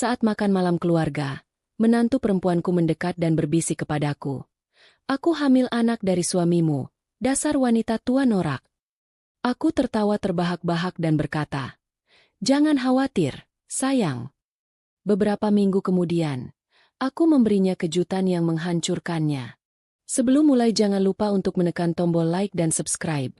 Saat makan malam keluarga, menantu perempuanku mendekat dan berbisik kepadaku. Aku hamil anak dari suamimu, dasar wanita tua norak. Aku tertawa terbahak-bahak dan berkata, jangan khawatir, sayang. Beberapa minggu kemudian, aku memberinya kejutan yang menghancurkannya. Sebelum mulai jangan lupa untuk menekan tombol like dan subscribe.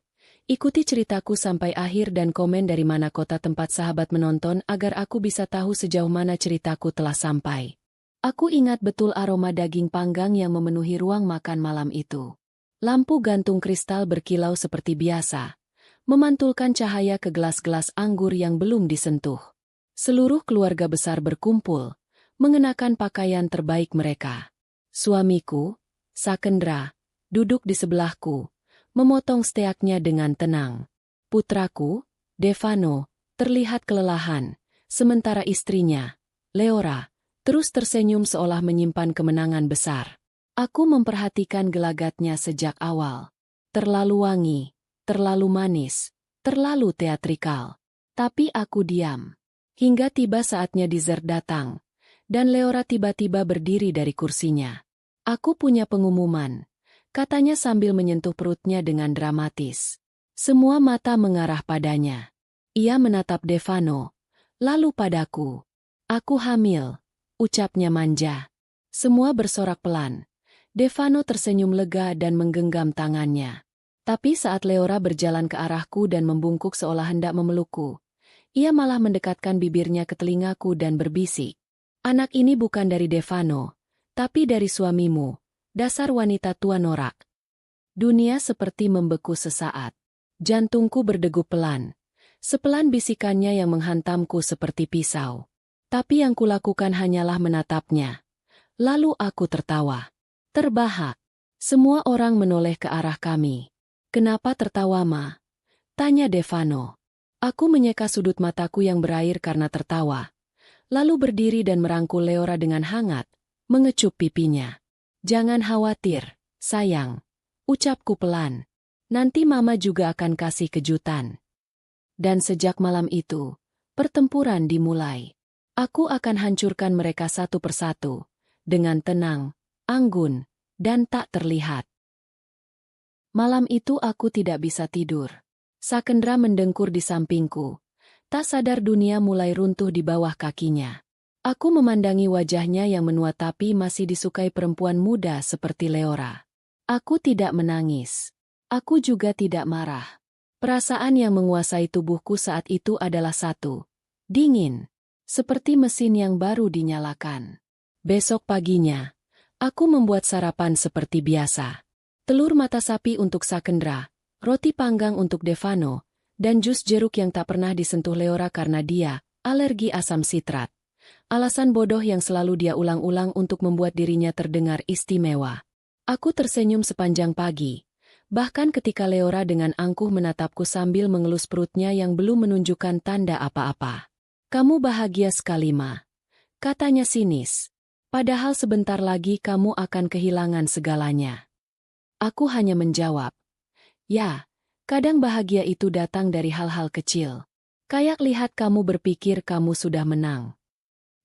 Ikuti ceritaku sampai akhir dan komen dari mana kota tempat sahabat menonton agar aku bisa tahu sejauh mana ceritaku telah sampai. Aku ingat betul aroma daging panggang yang memenuhi ruang makan malam itu. Lampu gantung kristal berkilau seperti biasa, memantulkan cahaya ke gelas-gelas anggur yang belum disentuh. Seluruh keluarga besar berkumpul, mengenakan pakaian terbaik mereka. Suamiku, Sakendra, duduk di sebelahku, memotong steaknya dengan tenang. Putraku, Devano, terlihat kelelahan, sementara istrinya, Leora, terus tersenyum seolah menyimpan kemenangan besar. Aku memperhatikan gelagatnya sejak awal. Terlalu wangi, terlalu manis, terlalu teatrikal. Tapi aku diam. Hingga tiba saatnya dessert datang, dan Leora tiba-tiba berdiri dari kursinya. Aku punya pengumuman, katanya sambil menyentuh perutnya dengan dramatis. Semua mata mengarah padanya. Ia menatap Devano, lalu padaku. Aku hamil, ucapnya manja. Semua bersorak pelan. Devano tersenyum lega dan menggenggam tangannya. Tapi saat Leora berjalan ke arahku dan membungkuk seolah hendak memelukku, ia malah mendekatkan bibirnya ke telingaku dan berbisik. Anak ini bukan dari Devano, tapi dari suamimu, dasar wanita tua norak. Dunia seperti membeku sesaat. Jantungku berdegup pelan. Sepelan bisikannya yang menghantamku seperti pisau. Tapi yang kulakukan hanyalah menatapnya. Lalu aku tertawa. Terbahak. Semua orang menoleh ke arah kami. Kenapa tertawa, Ma? Tanya Devano. Aku menyeka sudut mataku yang berair karena tertawa. Lalu berdiri dan merangkul Leora dengan hangat, mengecup pipinya. Jangan khawatir, sayang. Ucapku pelan. Nanti Mama juga akan kasih kejutan. Dan sejak malam itu, pertempuran dimulai. Aku akan hancurkan mereka satu persatu, dengan tenang, anggun, dan tak terlihat. Malam itu aku tidak bisa tidur. Sakendra mendengkur di sampingku. Tak sadar dunia mulai runtuh di bawah kakinya. Aku memandangi wajahnya yang menua tapi masih disukai perempuan muda seperti Leora. Aku tidak menangis. Aku juga tidak marah. Perasaan yang menguasai tubuhku saat itu adalah satu. Dingin. Seperti mesin yang baru dinyalakan. Besok paginya, aku membuat sarapan seperti biasa. Telur mata sapi untuk Sakendra, roti panggang untuk Devano, dan jus jeruk yang tak pernah disentuh Leora karena dia alergi asam sitrat. Alasan bodoh yang selalu dia ulang-ulang untuk membuat dirinya terdengar istimewa. Aku tersenyum sepanjang pagi. Bahkan ketika Leora dengan angkuh menatapku sambil mengelus perutnya yang belum menunjukkan tanda apa-apa. Kamu bahagia sekali, Ma. Katanya sinis. Padahal sebentar lagi kamu akan kehilangan segalanya. Aku hanya menjawab. Ya, kadang bahagia itu datang dari hal-hal kecil. Kayak lihat kamu berpikir kamu sudah menang.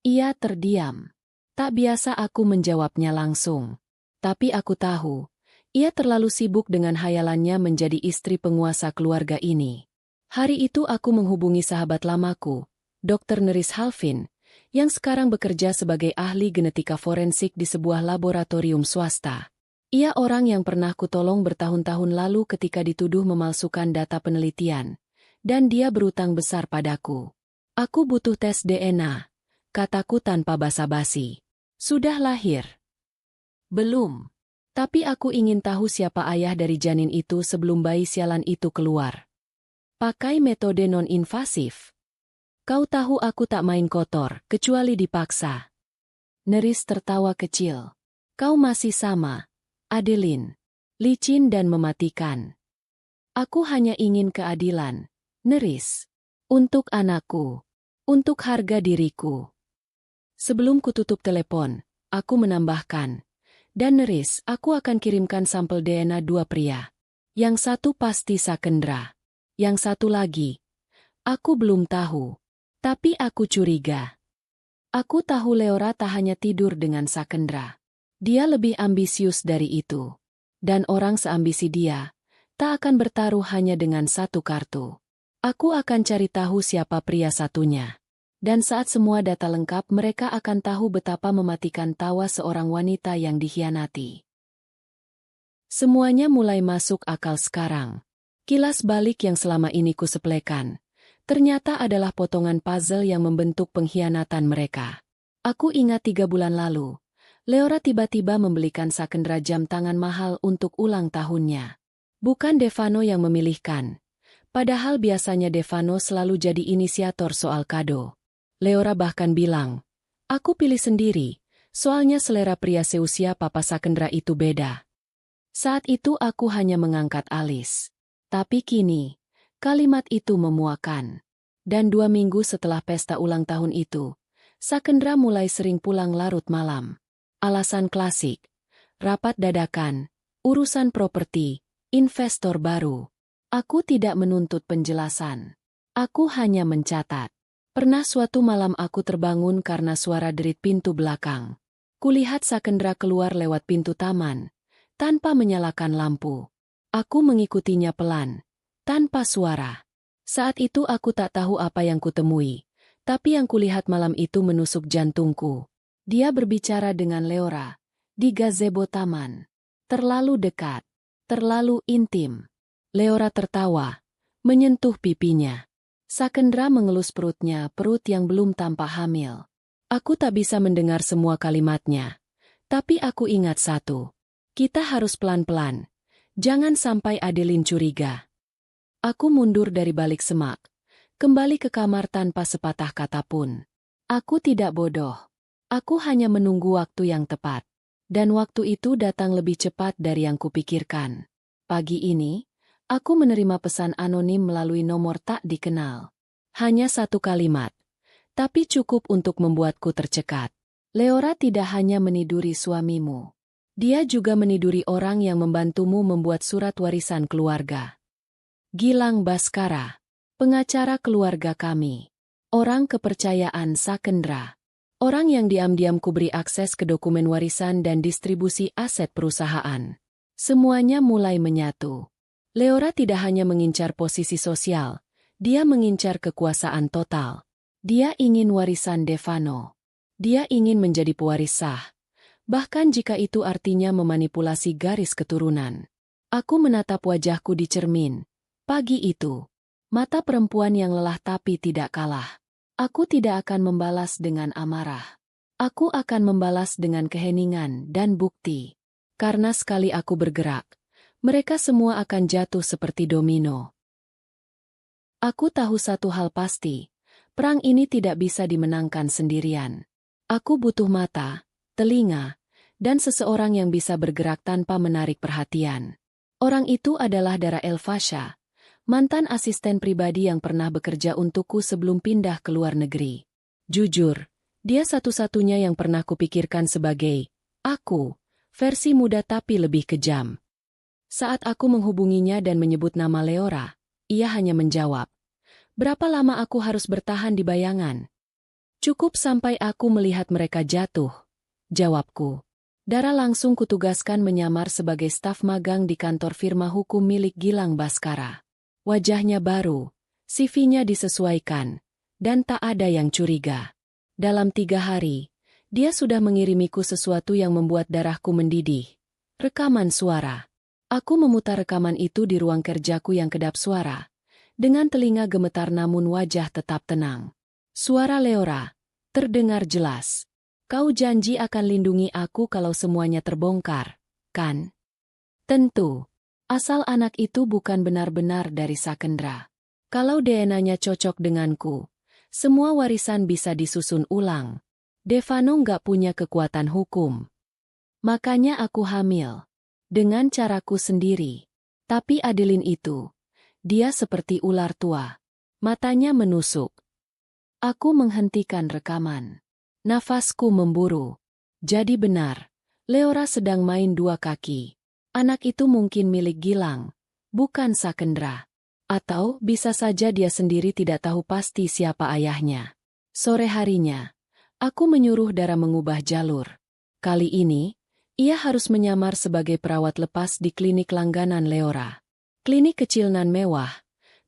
Ia terdiam. Tak biasa aku menjawabnya langsung. Tapi aku tahu. Ia terlalu sibuk dengan hayalannya menjadi istri penguasa keluarga ini. Hari itu aku menghubungi sahabat lamaku, Dr. Neris Halfin, yang sekarang bekerja sebagai ahli genetika forensik di sebuah laboratorium swasta. Ia orang yang pernah kutolong bertahun-tahun lalu ketika dituduh memalsukan data penelitian, dan dia berutang besar padaku. Aku butuh tes DNA, kataku tanpa basa-basi. Sudah lahir? Belum. Tapi aku ingin tahu siapa ayah dari janin itu sebelum bayi sialan itu keluar. Pakai metode non-invasif. Kau tahu aku tak main kotor, kecuali dipaksa. Neris tertawa kecil. Kau masih sama, Adeline. Licin dan mematikan. Aku hanya ingin keadilan, Neris. Untuk anakku. Untuk harga diriku. Sebelum kututup telepon, aku menambahkan. Dan Neris, aku akan kirimkan sampel DNA dua pria. Yang satu pasti Sakendra. Yang satu lagi, aku belum tahu. Tapi aku curiga. Aku tahu Leora tak hanya tidur dengan Sakendra. Dia lebih ambisius dari itu. Dan orang seambisi dia, tak akan bertaruh hanya dengan satu kartu. Aku akan cari tahu siapa pria satunya. Dan saat semua data lengkap, mereka akan tahu betapa mematikan tawa seorang wanita yang dikhianati. Semuanya mulai masuk akal sekarang. Kilas balik yang selama ini kusepelekan, ternyata adalah potongan puzzle yang membentuk pengkhianatan mereka. Aku ingat 3 bulan lalu, Leora tiba-tiba membelikan Sakendra jam tangan mahal untuk ulang tahunnya. Bukan Devano yang memilihkan. Padahal biasanya Devano selalu jadi inisiator soal kado. Leora bahkan bilang, "Aku pilih sendiri, soalnya selera pria seusia Papa Sakendra itu beda." Saat itu aku hanya mengangkat alis. Tapi kini, kalimat itu memuakan. Dan 2 minggu setelah pesta ulang tahun itu, Sakendra mulai sering pulang larut malam. Alasan klasik, rapat dadakan, urusan properti, investor baru. Aku tidak menuntut penjelasan. Aku hanya mencatat. Pernah suatu malam aku terbangun karena suara derit pintu belakang. Kulihat Sakendra keluar lewat pintu taman, tanpa menyalakan lampu. Aku mengikutinya pelan, tanpa suara. Saat itu aku tak tahu apa yang kutemui, tapi yang kulihat malam itu menusuk jantungku. Dia berbicara dengan Leora, di gazebo taman. Terlalu dekat, terlalu intim. Leora tertawa, menyentuh pipinya. Sakendra mengelus perutnya, perut yang belum tampak hamil. Aku tak bisa mendengar semua kalimatnya. Tapi aku ingat satu. Kita harus pelan-pelan. Jangan sampai Adeline curiga. Aku mundur dari balik semak. Kembali ke kamar tanpa sepatah kata pun. Aku tidak bodoh. Aku hanya menunggu waktu yang tepat. Dan waktu itu datang lebih cepat dari yang kupikirkan. Pagi ini, aku menerima pesan anonim melalui nomor tak dikenal. Hanya satu kalimat. Tapi cukup untuk membuatku tercekat. Leora tidak hanya meniduri suamimu. Dia juga meniduri orang yang membantumu membuat surat warisan keluarga. Gilang Baskara, pengacara keluarga kami. Orang kepercayaan Sakendra. Orang yang diam-diam kuberi akses ke dokumen warisan dan distribusi aset perusahaan. Semuanya mulai menyatu. Leora tidak hanya mengincar posisi sosial, dia mengincar kekuasaan total. Dia ingin warisan Devano. Dia ingin menjadi pewaris sah. Bahkan jika itu artinya memanipulasi garis keturunan. Aku menatap wajahku di cermin. Pagi itu, mata perempuan yang lelah tapi tidak kalah. Aku tidak akan membalas dengan amarah. Aku akan membalas dengan keheningan dan bukti. Karena sekali aku bergerak, mereka semua akan jatuh seperti domino. Aku tahu satu hal pasti, perang ini tidak bisa dimenangkan sendirian. Aku butuh mata, telinga, dan seseorang yang bisa bergerak tanpa menarik perhatian. Orang itu adalah Dara Elfasha, mantan asisten pribadi yang pernah bekerja untukku sebelum pindah ke luar negeri. Jujur, dia satu-satunya yang pernah kupikirkan sebagai aku, versi muda tapi lebih kejam. Saat aku menghubunginya dan menyebut nama Leora, ia hanya menjawab, "Berapa lama aku harus bertahan di bayangan?" "Cukup sampai aku melihat mereka jatuh," jawabku. Dara langsung kutugaskan menyamar sebagai staf magang di kantor firma hukum milik Gilang Baskara. Wajahnya baru, CV-nya disesuaikan, dan tak ada yang curiga. Dalam 3 hari, dia sudah mengirimiku sesuatu yang membuat darahku mendidih. Rekaman suara. Aku memutar rekaman itu di ruang kerjaku yang kedap suara. Dengan telinga gemetar namun wajah tetap tenang. Suara Leora terdengar jelas. "Kau janji akan lindungi aku kalau semuanya terbongkar, kan?" "Tentu. Asal anak itu bukan benar-benar dari Sakendra. Kalau DNA-nya cocok denganku, semua warisan bisa disusun ulang. Devano nggak punya kekuatan hukum. Makanya aku hamil. Dengan caraku sendiri. Tapi Adeline itu, dia seperti ular tua. Matanya menusuk. Aku menghentikan rekaman. Nafasku memburu. Jadi benar, Leora sedang main 2 kaki. Anak itu mungkin milik Gilang, bukan Sakendra. Atau bisa saja dia sendiri tidak tahu pasti siapa ayahnya. Sore harinya, Aku menyuruh Dara mengubah jalur. Kali ini, ia harus menyamar sebagai perawat lepas di klinik langganan Leora. Klinik kecil nan mewah,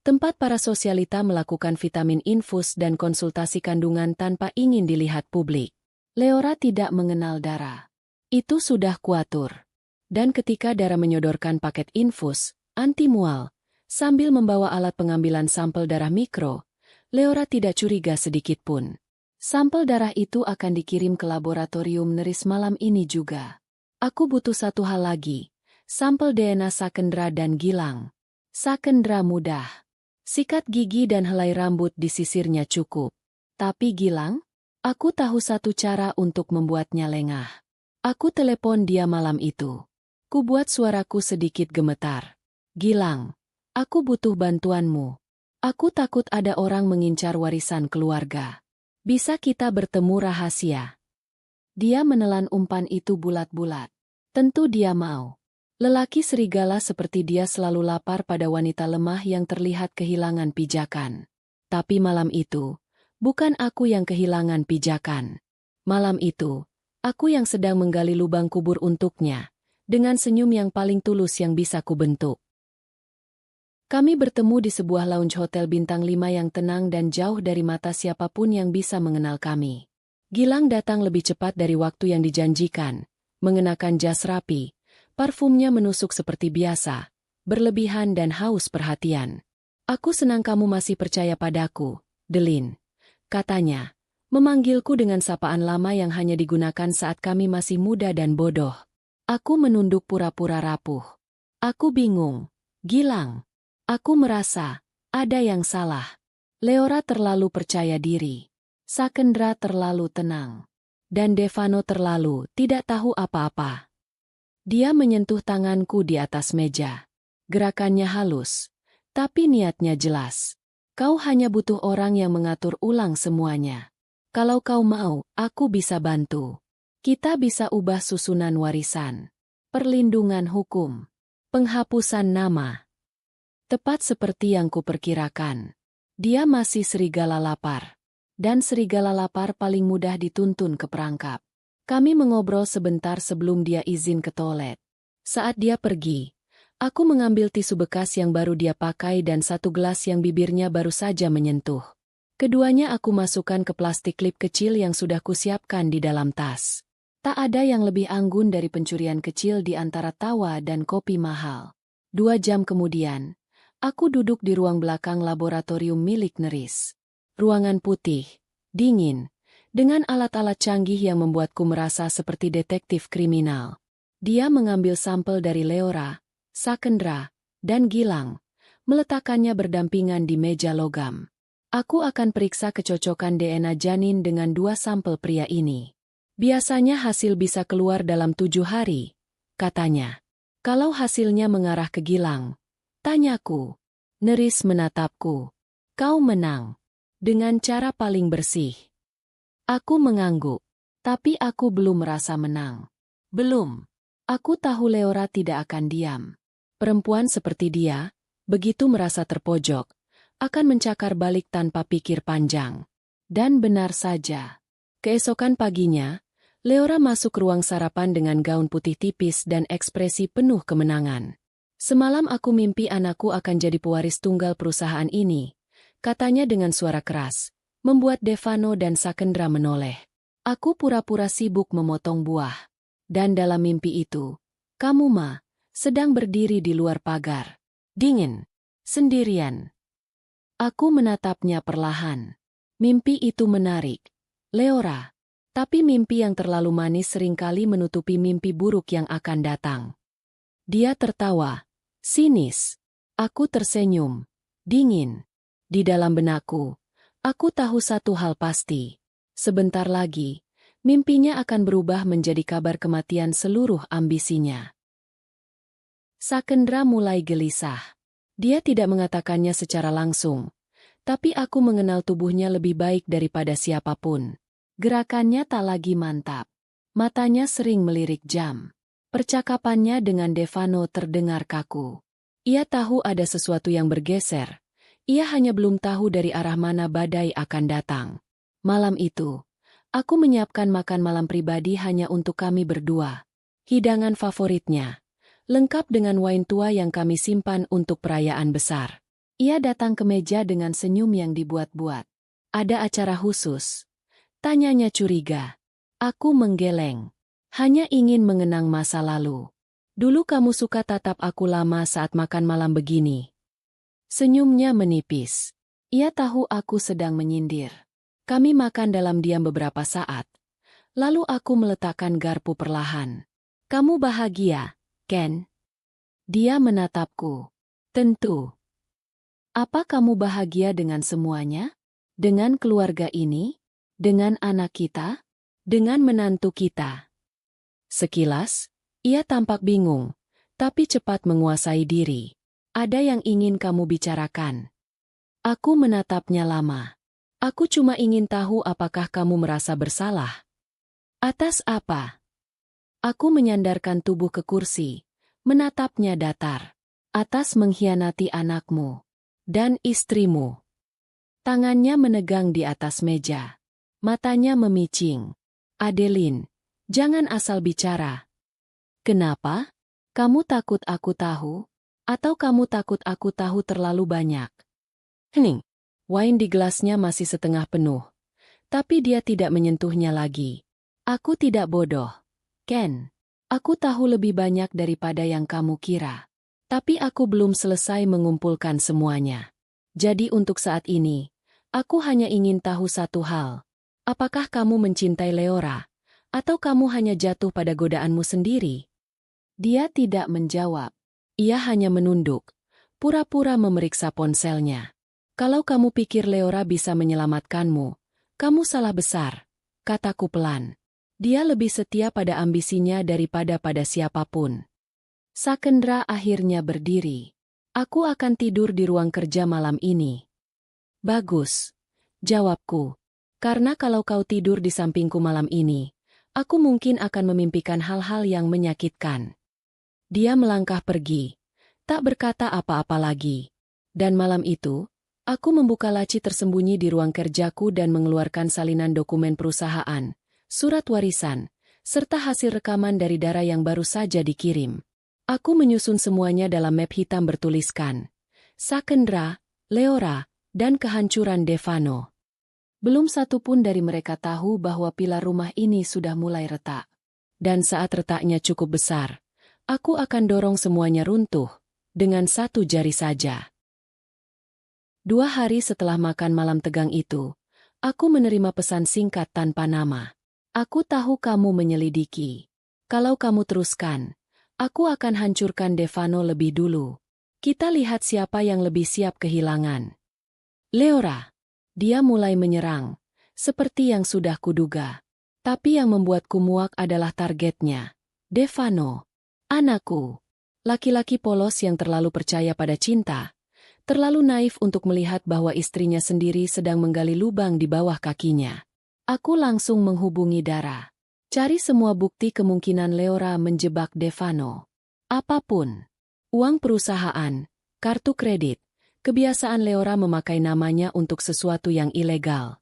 tempat para sosialita melakukan vitamin infus dan konsultasi kandungan tanpa ingin dilihat publik. Leora tidak mengenal Dara. Itu sudah kuatur. Dan ketika Dara menyodorkan paket infus, anti-mual, sambil membawa alat pengambilan sampel darah mikro, Leora tidak curiga sedikitpun. Sampel darah itu akan dikirim ke laboratorium Neris malam ini juga. Aku butuh satu hal lagi, sampel DNA Sakendra dan Gilang. Sakendra mudah. Sikat gigi dan helai rambut disisirnya cukup. Tapi Gilang? Aku tahu satu cara untuk membuatnya lengah. Aku telepon dia malam itu. Ku buat suaraku sedikit gemetar. Gilang, aku butuh bantuanmu. Aku takut ada orang mengincar warisan keluarga. Bisa kita bertemu rahasia? Dia menelan umpan itu bulat-bulat. Tentu dia mau. Lelaki serigala seperti dia selalu lapar pada wanita lemah yang terlihat kehilangan pijakan. Tapi malam itu, bukan aku yang kehilangan pijakan. Malam itu, aku yang sedang menggali lubang kubur untuknya, dengan senyum yang paling tulus yang bisa kubentuk. Kami bertemu di sebuah lounge hotel bintang 5 yang tenang dan jauh dari mata siapapun yang bisa mengenal kami. Gilang datang lebih cepat dari waktu yang dijanjikan, mengenakan jas rapi. Parfumnya menusuk seperti biasa, berlebihan dan haus perhatian. Aku senang kamu masih percaya padaku, Delin. Katanya, memanggilku dengan sapaan lama yang hanya digunakan saat kami masih muda dan bodoh. Aku menunduk pura-pura rapuh. Aku bingung. Gilang. Aku merasa, ada yang salah. Leora terlalu percaya diri. Sakendra terlalu tenang. Dan Devano terlalu tidak tahu apa-apa. Dia menyentuh tanganku di atas meja. Gerakannya halus, tapi niatnya jelas. Kau hanya butuh orang yang mengatur ulang semuanya. Kalau kau mau, aku bisa bantu. Kita bisa ubah susunan warisan, perlindungan hukum, penghapusan nama. Tepat seperti yang kuperkirakan. Dia masih serigala lapar. Dan serigala lapar paling mudah dituntun ke perangkap. Kami mengobrol sebentar sebelum dia izin ke toilet. Saat dia pergi, aku mengambil tisu bekas yang baru dia pakai dan satu gelas yang bibirnya baru saja menyentuh. Keduanya aku masukkan ke plastik klip kecil yang sudah kusiapkan di dalam tas. Tak ada yang lebih anggun dari pencurian kecil di antara tawa dan kopi mahal. 2 jam kemudian, aku duduk di ruang belakang laboratorium milik Neris. Ruangan putih, dingin, dengan alat-alat canggih yang membuatku merasa seperti detektif kriminal. Dia mengambil sampel dari Leora, Sakendra, dan Gilang, meletakkannya berdampingan di meja logam. Aku akan periksa kecocokan DNA janin dengan 2 sampel pria ini. Biasanya hasil bisa keluar dalam 7 hari, katanya. Kalau hasilnya mengarah ke Gilang, tanyaku. Neris menatapku. Kau menang. Dengan cara paling bersih. Aku mengangguk, tapi aku belum merasa menang. Belum. Aku tahu Leora tidak akan diam. Perempuan seperti dia, begitu merasa terpojok, akan mencakar balik tanpa pikir panjang. Dan benar saja. Keesokan paginya, Leora masuk ruang sarapan dengan gaun putih tipis dan ekspresi penuh kemenangan. Semalam aku mimpi anakku akan jadi pewaris tunggal perusahaan ini, katanya dengan suara keras. Membuat Devano dan Sakendra menoleh. Aku pura-pura sibuk memotong buah. Dan dalam mimpi itu, kamu sedang berdiri di luar pagar. Dingin. Sendirian. Aku menatapnya perlahan. Mimpi itu menarik. Leora. Tapi mimpi yang terlalu manis seringkali menutupi mimpi buruk yang akan datang. Dia tertawa. Sinis. Aku tersenyum. Dingin. Di dalam benakku. Aku tahu satu hal pasti. Sebentar lagi, mimpinya akan berubah menjadi kabar kematian seluruh ambisinya. Sakendra mulai gelisah. Dia tidak mengatakannya secara langsung, tapi aku mengenal tubuhnya lebih baik daripada siapapun. Gerakannya tak lagi mantap. Matanya sering melirik jam. Percakapannya dengan Devano terdengar kaku. Ia tahu ada sesuatu yang bergeser. Ia hanya belum tahu dari arah mana badai akan datang. Malam itu, Aku menyiapkan makan malam pribadi hanya untuk kami berdua. Hidangan favoritnya, lengkap dengan wain tua yang kami simpan untuk perayaan besar. Ia datang ke meja dengan senyum yang dibuat-buat. Ada acara khusus? Tanyanya curiga. Aku menggeleng. Hanya ingin mengenang masa lalu. Dulu kamu suka tatap aku lama saat makan malam begini. Senyumnya menipis. Ia tahu aku sedang menyindir. Kami makan dalam diam beberapa saat. Lalu aku meletakkan garpu perlahan. Kamu bahagia, Ken? Dia menatapku. Tentu. Apa kamu bahagia dengan semuanya? Dengan keluarga ini? Dengan anak kita? Dengan menantu kita? Sekilas, ia tampak bingung, tapi cepat menguasai diri. Ada yang ingin kamu bicarakan. Aku menatapnya lama. Aku cuma ingin tahu apakah kamu merasa bersalah. Atas apa? Aku menyandarkan tubuh ke kursi, menatapnya datar. Atas mengkhianati anakmu dan istrimu. Tangannya menegang di atas meja. Matanya memicing. Adeline, jangan asal bicara. Kenapa? Kamu takut aku tahu? Atau kamu takut aku tahu terlalu banyak? Hening. Wine di gelasnya masih setengah penuh. Tapi dia tidak menyentuhnya lagi. Aku tidak bodoh. Ken, aku tahu lebih banyak daripada yang kamu kira. Tapi aku belum selesai mengumpulkan semuanya. Jadi untuk saat ini, aku hanya ingin tahu satu hal. Apakah kamu mencintai Leora? Atau kamu hanya jatuh pada godaanmu sendiri? Dia tidak menjawab. Ia hanya menunduk, pura-pura memeriksa ponselnya. Kalau kamu pikir Leora bisa menyelamatkanmu, kamu salah besar, kataku pelan. Dia lebih setia pada ambisinya daripada pada siapapun. Sakendra akhirnya berdiri. Aku akan tidur di ruang kerja malam ini. Bagus, jawabku. Karena kalau kau tidur di sampingku malam ini, aku mungkin akan memimpikan hal-hal yang menyakitkan. Dia melangkah pergi, tak berkata apa-apa lagi. Dan malam itu, aku membuka laci tersembunyi di ruang kerjaku dan mengeluarkan salinan dokumen perusahaan, surat warisan, serta hasil rekaman dari Dara yang baru saja dikirim. Aku menyusun semuanya dalam map hitam bertuliskan Sakendra, Leora, dan kehancuran Devano. Belum satu pun dari mereka tahu bahwa pilar rumah ini sudah mulai retak. Dan saat retaknya cukup besar, aku akan dorong semuanya runtuh, dengan satu jari saja. 2 hari setelah makan malam tegang itu, aku menerima pesan singkat tanpa nama. Aku tahu kamu menyelidiki. Kalau kamu teruskan, aku akan hancurkan Devano lebih dulu. Kita lihat siapa yang lebih siap kehilangan. Leora. Dia mulai menyerang, seperti yang sudah kuduga. Tapi yang membuatku muak adalah targetnya. Devano. Anakku. Laki-laki polos yang terlalu percaya pada cinta. Terlalu naif untuk melihat bahwa istrinya sendiri sedang menggali lubang di bawah kakinya. Aku langsung menghubungi Dara. Cari semua bukti kemungkinan Leora menjebak Devano. Apapun. Uang perusahaan, kartu kredit, kebiasaan Leora memakai namanya untuk sesuatu yang ilegal.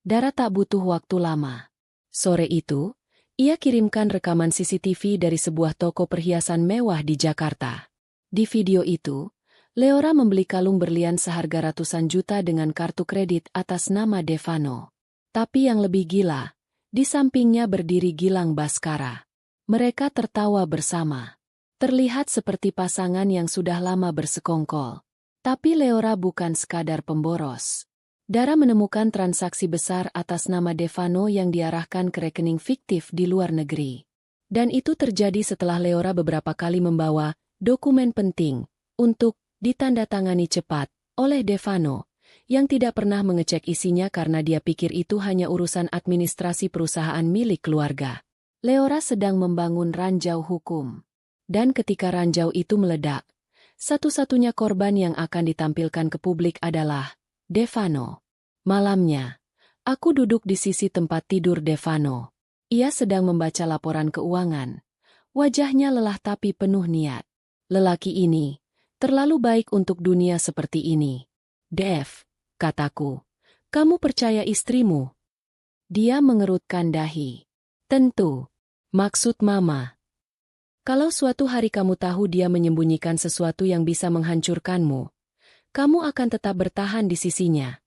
Dara tak butuh waktu lama. Sore itu, ia kirimkan rekaman CCTV dari sebuah toko perhiasan mewah di Jakarta. Di video itu, Leora membeli kalung berlian seharga ratusan juta dengan kartu kredit atas nama Devano. Tapi yang lebih gila, di sampingnya berdiri Gilang Baskara. Mereka tertawa bersama. Terlihat seperti pasangan yang sudah lama bersekongkol. Tapi Leora bukan sekadar pemboros. Dara menemukan transaksi besar atas nama Devano yang diarahkan ke rekening fiktif di luar negeri. Dan itu terjadi setelah Leora beberapa kali membawa dokumen penting untuk ditandatangani cepat oleh Devano, yang tidak pernah mengecek isinya karena dia pikir itu hanya urusan administrasi perusahaan milik keluarga. Leora sedang membangun ranjau hukum. Dan ketika ranjau itu meledak, satu-satunya korban yang akan ditampilkan ke publik adalah Devano. Malamnya, aku duduk di sisi tempat tidur Devano. Ia sedang membaca laporan keuangan. Wajahnya lelah tapi penuh niat. Lelaki ini terlalu baik untuk dunia seperti ini. Dev, kataku, kamu percaya istrimu? Dia mengerutkan dahi. Tentu. Maksud Mama. Kalau suatu hari kamu tahu dia menyembunyikan sesuatu yang bisa menghancurkanmu, kamu akan tetap bertahan di sisinya.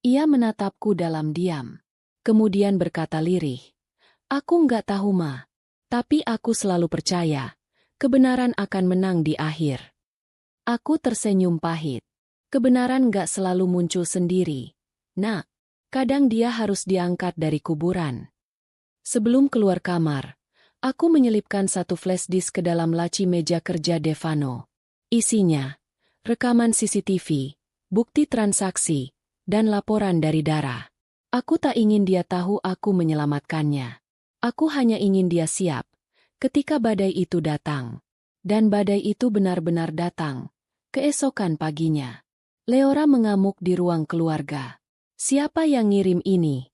Ia menatapku dalam diam. Kemudian berkata lirih. Aku nggak tahu Ma. Tapi aku selalu percaya. Kebenaran akan menang di akhir. Aku tersenyum pahit. Kebenaran nggak selalu muncul sendiri. Nak, kadang dia harus diangkat dari kuburan. Sebelum keluar kamar, aku menyelipkan satu flash disk ke dalam laci meja kerja Devano. Isinya, rekaman CCTV, bukti transaksi, dan laporan dari Dara. Aku tak ingin dia tahu aku menyelamatkannya. Aku hanya ingin dia siap ketika badai itu datang. Dan badai itu benar-benar datang. Keesokan paginya, Leora mengamuk di ruang keluarga. Siapa yang ngirim ini?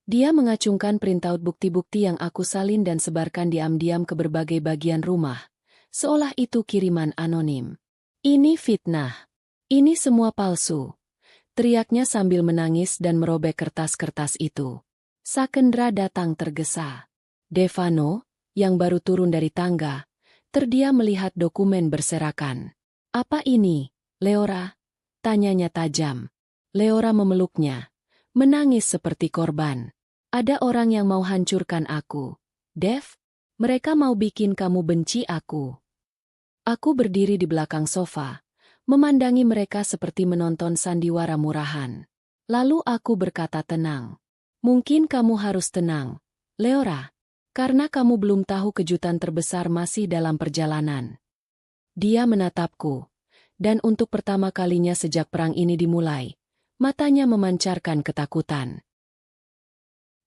Dia mengacungkan printout bukti-bukti yang aku salin dan sebarkan diam-diam ke berbagai bagian rumah, seolah itu kiriman anonim. Ini fitnah. Ini semua palsu. Teriaknya sambil menangis dan merobek kertas-kertas itu. Sakendra datang tergesa. Devano, yang baru turun dari tangga, terdiam melihat dokumen berserakan. Apa ini, Leora? Tanyanya tajam. Leora memeluknya. Menangis seperti korban. Ada orang yang mau hancurkan aku. Dev, mereka mau bikin kamu benci aku. Aku berdiri di belakang sofa, memandangi mereka seperti menonton sandiwara murahan. Lalu aku berkata tenang. Mungkin kamu harus tenang, Leora, karena kamu belum tahu kejutan terbesar masih dalam perjalanan. Dia menatapku, dan untuk pertama kalinya sejak perang ini dimulai, matanya memancarkan ketakutan.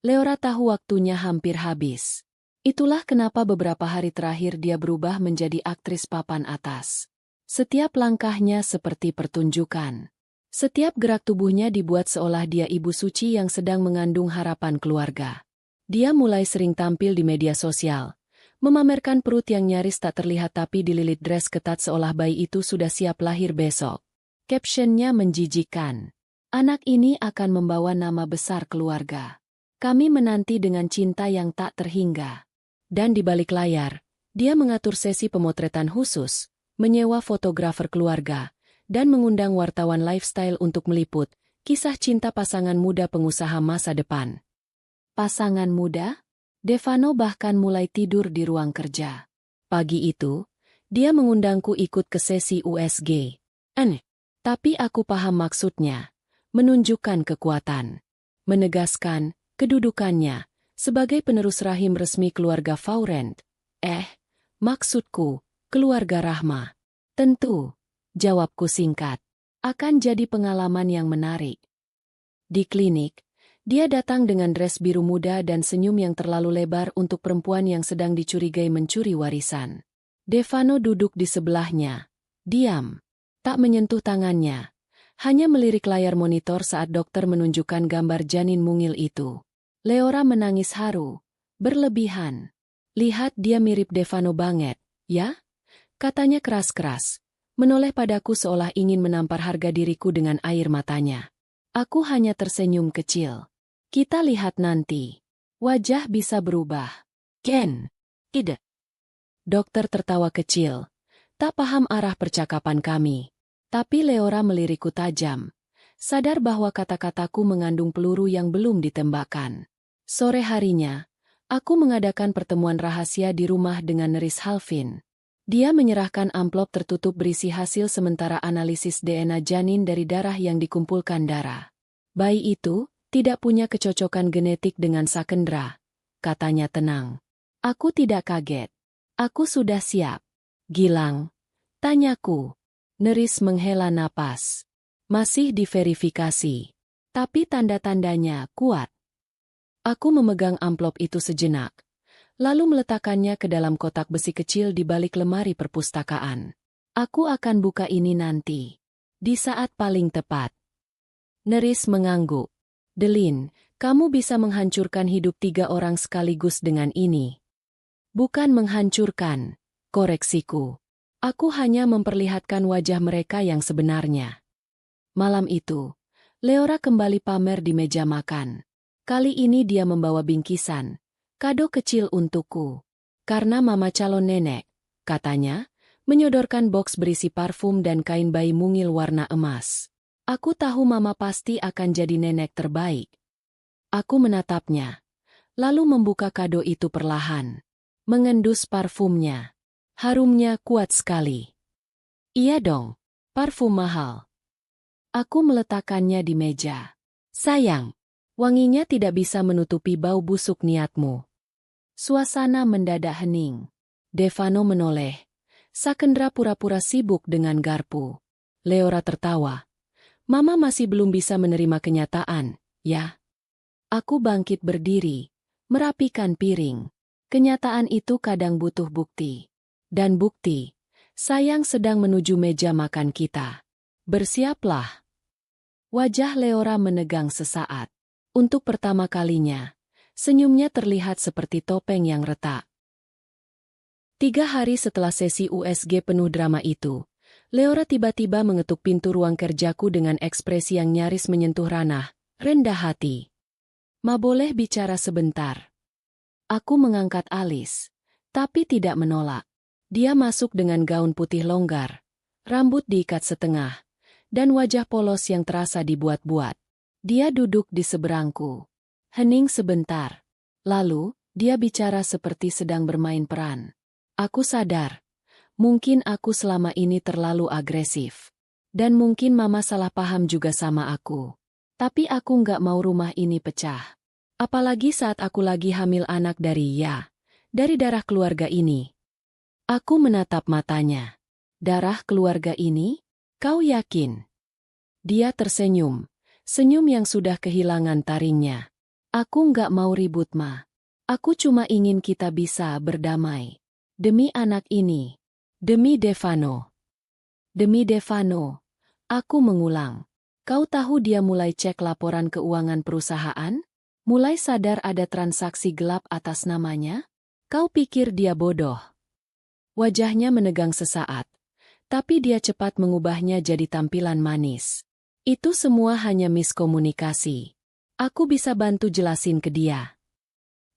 Leora tahu waktunya hampir habis. Itulah kenapa beberapa hari terakhir dia berubah menjadi aktris papan atas. Setiap langkahnya seperti pertunjukan. Setiap gerak tubuhnya dibuat seolah dia ibu suci yang sedang mengandung harapan keluarga. Dia mulai sering tampil di media sosial, memamerkan perut yang nyaris tak terlihat tapi dililit dress ketat seolah bayi itu sudah siap lahir besok. Captionnya menjijikkan. Anak ini akan membawa nama besar keluarga. Kami menanti dengan cinta yang tak terhingga. Dan di balik layar, dia mengatur sesi pemotretan khusus, menyewa fotografer keluarga, dan mengundang wartawan lifestyle untuk meliput kisah cinta pasangan muda pengusaha masa depan. Pasangan muda? Devano bahkan mulai tidur di ruang kerja. Pagi itu, dia mengundangku ikut ke sesi USG. Aneh, tapi aku paham maksudnya. Menunjukkan kekuatan. Menegaskan kedudukannya sebagai penerus rahim resmi keluarga Faurent. Maksudku, keluarga Rahma. Tentu, jawabku singkat. Akan jadi pengalaman yang menarik. Di klinik, dia datang dengan dress biru muda dan senyum yang terlalu lebar untuk perempuan yang sedang dicurigai mencuri warisan. Devano duduk di sebelahnya. Diam. Tak menyentuh tangannya. Hanya melirik layar monitor saat dokter menunjukkan gambar janin mungil itu. Leora menangis haru. Berlebihan. Lihat dia mirip Devano banget, ya? Katanya keras-keras. Menoleh padaku seolah ingin menampar harga diriku dengan air matanya. Aku hanya tersenyum kecil. Kita lihat nanti. Wajah bisa berubah. Ken. Tidak. Dokter tertawa kecil. Tak paham arah percakapan kami. Tapi Leora melirikku tajam. Sadar bahwa kata-kataku mengandung peluru yang belum ditembakkan. Sore harinya, aku mengadakan pertemuan rahasia di rumah dengan Neris Halfin. Dia menyerahkan amplop tertutup berisi hasil sementara analisis DNA janin dari darah yang dikumpulkan Dara. Bayi itu tidak punya kecocokan genetik dengan Sakendra, katanya tenang. Aku tidak kaget. Aku sudah siap. Gilang, tanyaku. Neris menghela napas. Masih diverifikasi. Tapi tanda-tandanya kuat. Aku memegang amplop itu sejenak, lalu meletakkannya ke dalam kotak besi kecil di balik lemari perpustakaan. Aku akan buka ini nanti. Di saat paling tepat. Neris mengangguk. Delin, kamu bisa menghancurkan hidup 3 orang sekaligus dengan ini. Bukan menghancurkan, koreksiku. Aku hanya memperlihatkan wajah mereka yang sebenarnya. Malam itu, Leora kembali pamer di meja makan. Kali ini dia membawa bingkisan, kado kecil untukku. Karena mama calon nenek, katanya, menyodorkan boks berisi parfum dan kain bayi mungil warna emas. Aku tahu mama pasti akan jadi nenek terbaik. Aku menatapnya, lalu membuka kado itu perlahan. Mengendus parfumnya. Harumnya kuat sekali. Iya dong, parfum mahal. Aku meletakkannya di meja. Sayang, wanginya tidak bisa menutupi bau busuk niatmu. Suasana mendadak hening. Devano menoleh. Sakendra pura-pura sibuk dengan garpu. Leora tertawa. Mama masih belum bisa menerima kenyataan, ya? Aku bangkit berdiri, merapikan piring. Kenyataan itu kadang butuh bukti. Dan bukti, sayang sedang menuju meja makan kita. Bersiaplah. Wajah Leora menegang sesaat. Untuk pertama kalinya, senyumnya terlihat seperti topeng yang retak. 3 hari setelah sesi USG penuh drama itu, Leora tiba-tiba mengetuk pintu ruang kerjaku dengan ekspresi yang nyaris menyentuh ranah, rendah hati. Ma boleh bicara sebentar? Aku mengangkat alis, tapi tidak menolak. Dia masuk dengan gaun putih longgar, rambut diikat setengah, dan wajah polos yang terasa dibuat-buat. Dia duduk di seberangku. Hening sebentar. Lalu, dia bicara seperti sedang bermain peran. Aku sadar, mungkin aku selama ini terlalu agresif. Dan mungkin mama salah paham juga sama aku. Tapi aku nggak mau rumah ini pecah. Apalagi saat aku lagi hamil anak dari dari darah keluarga ini. Aku menatap matanya. Darah keluarga ini? Kau yakin? Dia tersenyum. Senyum yang sudah kehilangan taringnya. Aku nggak mau ribut, Ma. Aku cuma ingin kita bisa berdamai. Demi anak ini. Demi Devano. Demi Devano. Aku mengulang. Kau tahu dia mulai cek laporan keuangan perusahaan? Mulai sadar ada transaksi gelap atas namanya? Kau pikir dia bodoh? Wajahnya menegang sesaat. Tapi dia cepat mengubahnya jadi tampilan manis. Itu semua hanya miskomunikasi. Aku bisa bantu jelasin ke dia.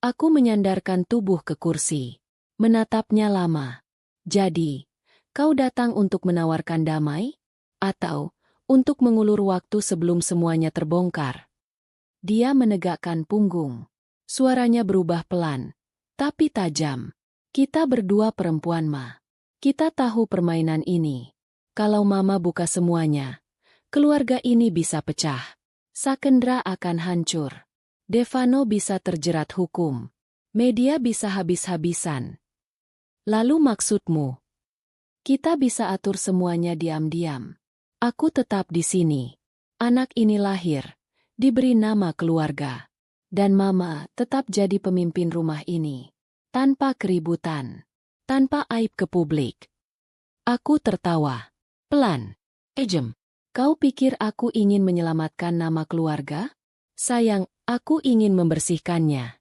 Aku menyandarkan tubuh ke kursi. Menatapnya lama. Jadi, kau datang untuk menawarkan damai? Atau, untuk mengulur waktu sebelum semuanya terbongkar? Dia menegakkan punggung. Suaranya berubah pelan, tapi tajam. Kita berdua perempuan, Ma. Kita tahu permainan ini. Kalau Mama buka semuanya, keluarga ini bisa pecah. Sakendra akan hancur. Devano bisa terjerat hukum. Media bisa habis-habisan. Lalu maksudmu? Kita bisa atur semuanya diam-diam. Aku tetap di sini. Anak ini lahir, diberi nama keluarga. Dan Mama tetap jadi pemimpin rumah ini. Tanpa keributan. Tanpa aib ke publik. Aku tertawa. Pelan. Ejem. Kau pikir aku ingin menyelamatkan nama keluarga? Sayang, aku ingin membersihkannya.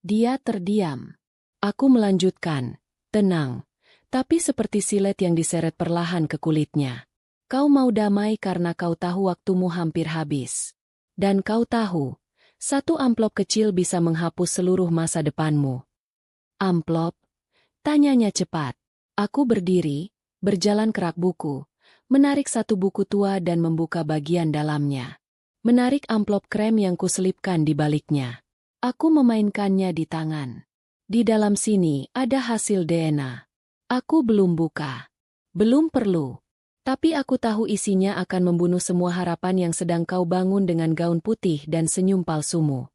Dia terdiam. Aku melanjutkan. Tenang. Tapi seperti silet yang diseret perlahan ke kulitnya. Kau mau damai karena kau tahu waktumu hampir habis. Dan kau tahu, satu amplop kecil bisa menghapus seluruh masa depanmu. Amplop? Tanyanya cepat. Aku berdiri, berjalan ke rak buku, menarik satu buku tua dan membuka bagian dalamnya. Menarik amplop krem yang kuselipkan di baliknya. Aku memainkannya di tangan. Di dalam sini ada hasil DNA. Aku belum buka. Belum perlu. Tapi aku tahu isinya akan membunuh semua harapan yang sedang kau bangun dengan gaun putih dan senyum palsumu.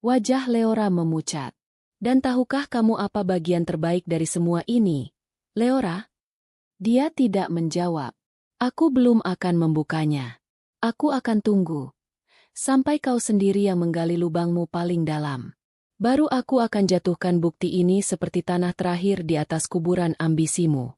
Wajah Leora memucat. Dan tahukah kamu apa bagian terbaik dari semua ini, Leora? Dia tidak menjawab. Aku belum akan membukanya. Aku akan tunggu. Sampai kau sendiri yang menggali lubangmu paling dalam. Baru aku akan jatuhkan bukti ini seperti tanah terakhir di atas kuburan ambisimu.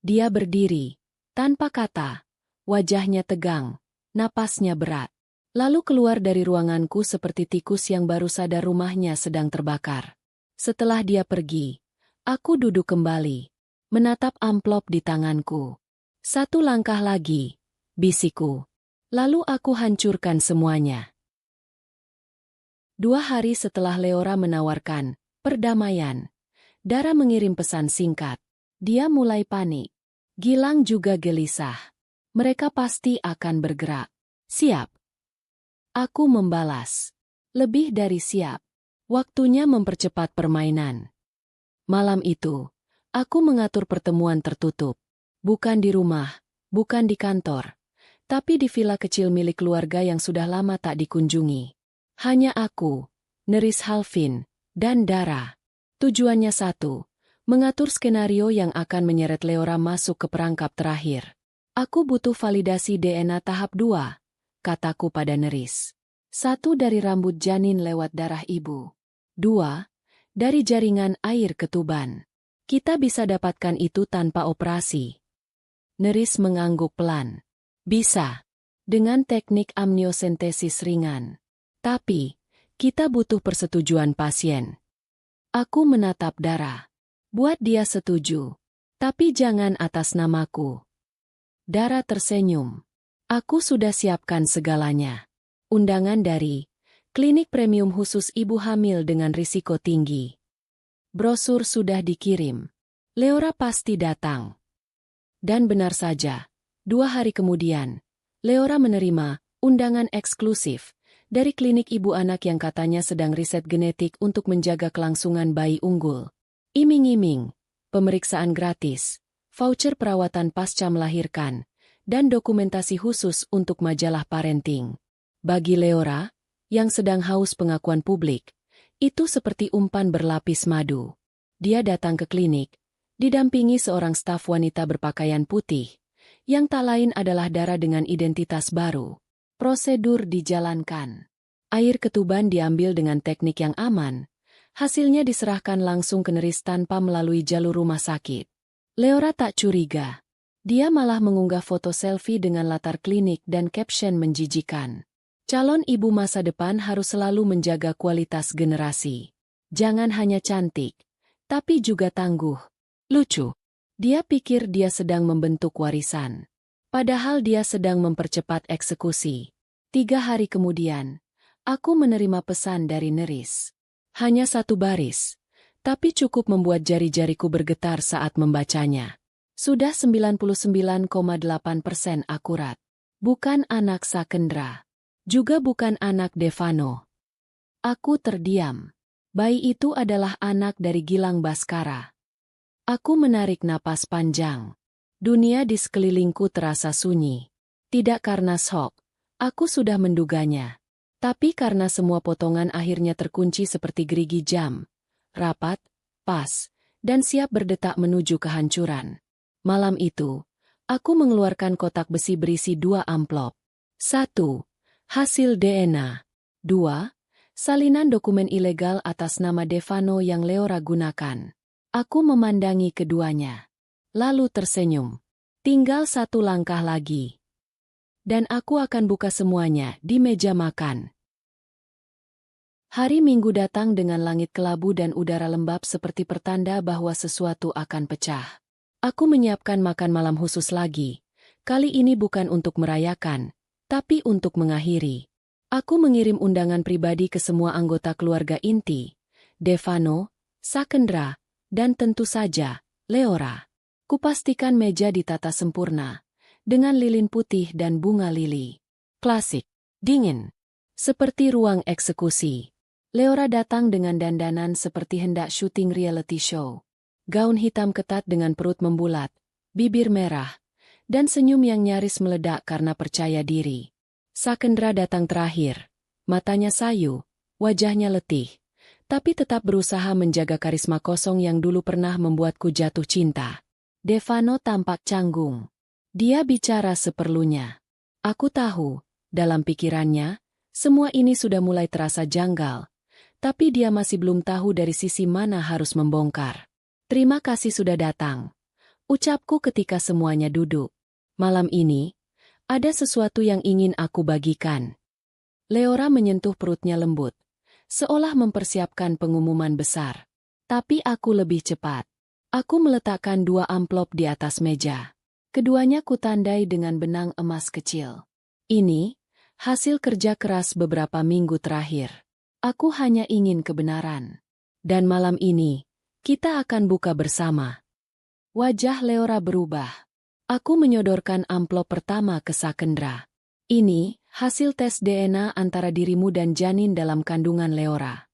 Dia berdiri, tanpa kata. Wajahnya tegang, napasnya berat. Lalu keluar dari ruanganku seperti tikus yang baru sadar rumahnya sedang terbakar. Setelah dia pergi, aku duduk kembali, menatap amplop di tanganku. Satu langkah lagi, bisikku. Lalu aku hancurkan semuanya. 2 hari setelah Leora menawarkan perdamaian, Dara mengirim pesan singkat. Dia mulai panik. Gilang juga gelisah. Mereka pasti akan bergerak. Siap. Aku membalas. Lebih dari siap. Waktunya mempercepat permainan. Malam itu, aku mengatur pertemuan tertutup. Bukan di rumah, bukan di kantor, tapi di villa kecil milik keluarga yang sudah lama tak dikunjungi. Hanya aku, Neris Halfin, dan Dara. Tujuannya satu, mengatur skenario yang akan menyeret Leora masuk ke perangkap terakhir. Aku butuh validasi DNA tahap 2, kataku pada Neris. 1 dari rambut janin lewat darah ibu. 2, dari jaringan air ketuban. Kita bisa dapatkan itu tanpa operasi. Neris mengangguk pelan. Bisa. Dengan teknik amniosentesis ringan. Tapi, kita butuh persetujuan pasien. Aku menatap Dara. Buat dia setuju. Tapi jangan atas namaku. Dara tersenyum. Aku sudah siapkan segalanya. Undangan dari klinik premium khusus ibu hamil dengan risiko tinggi. Brosur sudah dikirim. Leora pasti datang. Dan benar saja, 2 hari kemudian, Leora menerima undangan eksklusif dari klinik ibu anak yang katanya sedang riset genetik untuk menjaga kelangsungan bayi unggul. Iming-iming, pemeriksaan gratis, voucher perawatan pasca melahirkan, dan dokumentasi khusus untuk majalah parenting. Bagi Leora, yang sedang haus pengakuan publik, itu seperti umpan berlapis madu. Dia datang ke klinik, didampingi seorang staf wanita berpakaian putih, yang tak lain adalah Dara dengan identitas baru. Prosedur dijalankan. Air ketuban diambil dengan teknik yang aman, hasilnya diserahkan langsung ke Neris tanpa melalui jalur rumah sakit. Leora tak curiga. Dia malah mengunggah foto selfie dengan latar klinik dan caption menjijikan. Calon ibu masa depan harus selalu menjaga kualitas generasi. Jangan hanya cantik, tapi juga tangguh. Lucu. Dia pikir dia sedang membentuk warisan. Padahal dia sedang mempercepat eksekusi. 3 hari kemudian, aku menerima pesan dari Neris. Hanya 1 baris, tapi cukup membuat jari-jariku bergetar saat membacanya. Sudah 99,8% akurat. Bukan anak Sakendra. Juga bukan anak Devano. Aku terdiam. Bayi itu adalah anak dari Gilang Baskara. Aku menarik napas panjang. Dunia di sekelilingku terasa sunyi. Tidak karena shock, aku sudah menduganya. Tapi karena semua potongan akhirnya terkunci seperti gerigi jam. Rapat, pas, dan siap berdetak menuju kehancuran. Malam itu, aku mengeluarkan kotak besi berisi 2 amplop. 1. Hasil DNA. 2. Salinan dokumen ilegal atas nama Devano yang Leora gunakan. Aku memandangi keduanya. Lalu tersenyum. Tinggal 1 langkah lagi. Dan aku akan buka semuanya di meja makan. Hari Minggu datang dengan langit kelabu dan udara lembab seperti pertanda bahwa sesuatu akan pecah. Aku menyiapkan makan malam khusus lagi. Kali ini bukan untuk merayakan, tapi untuk mengakhiri. Aku mengirim undangan pribadi ke semua anggota keluarga inti. Devano, Sakendra, dan tentu saja, Leora. Kupastikan meja ditata sempurna, dengan lilin putih dan bunga lili. Klasik, dingin, seperti ruang eksekusi. Leora datang dengan dandanan seperti hendak syuting reality show. Gaun hitam ketat dengan perut membulat, bibir merah, dan senyum yang nyaris meledak karena percaya diri. Sakendra datang terakhir. Matanya sayu, wajahnya letih, tapi tetap berusaha menjaga karisma kosong yang dulu pernah membuatku jatuh cinta. Devano tampak canggung. Dia bicara seperlunya. Aku tahu, dalam pikirannya, semua ini sudah mulai terasa janggal, tapi dia masih belum tahu dari sisi mana harus membongkar. Terima kasih sudah datang, ucapku ketika semuanya duduk. Malam ini, ada sesuatu yang ingin aku bagikan. Leora menyentuh perutnya lembut, seolah mempersiapkan pengumuman besar. Tapi aku lebih cepat. Aku meletakkan 2 amplop di atas meja. Keduanya kutandai dengan benang emas kecil. Ini, hasil kerja keras beberapa minggu terakhir. Aku hanya ingin kebenaran. Dan malam ini, kita akan buka bersama. Wajah Leora berubah. Aku menyodorkan amplop pertama ke Sakendra. Ini, hasil tes DNA antara dirimu dan janin dalam kandungan Leora.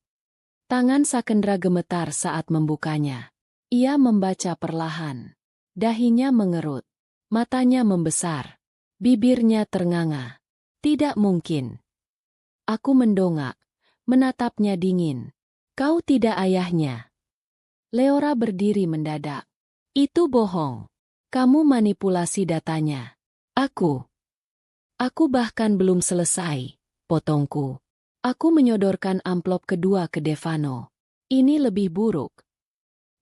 Tangan Sakendra gemetar saat membukanya. Ia membaca perlahan. Dahinya mengerut. Matanya membesar. Bibirnya ternganga. Tidak mungkin. Aku mendongak. Menatapnya dingin. Kau tidak ayahnya. Leora berdiri mendadak. Itu bohong. Kamu manipulasi datanya. Aku bahkan belum selesai, potongku. Aku menyodorkan amplop kedua ke Devano. Ini lebih buruk.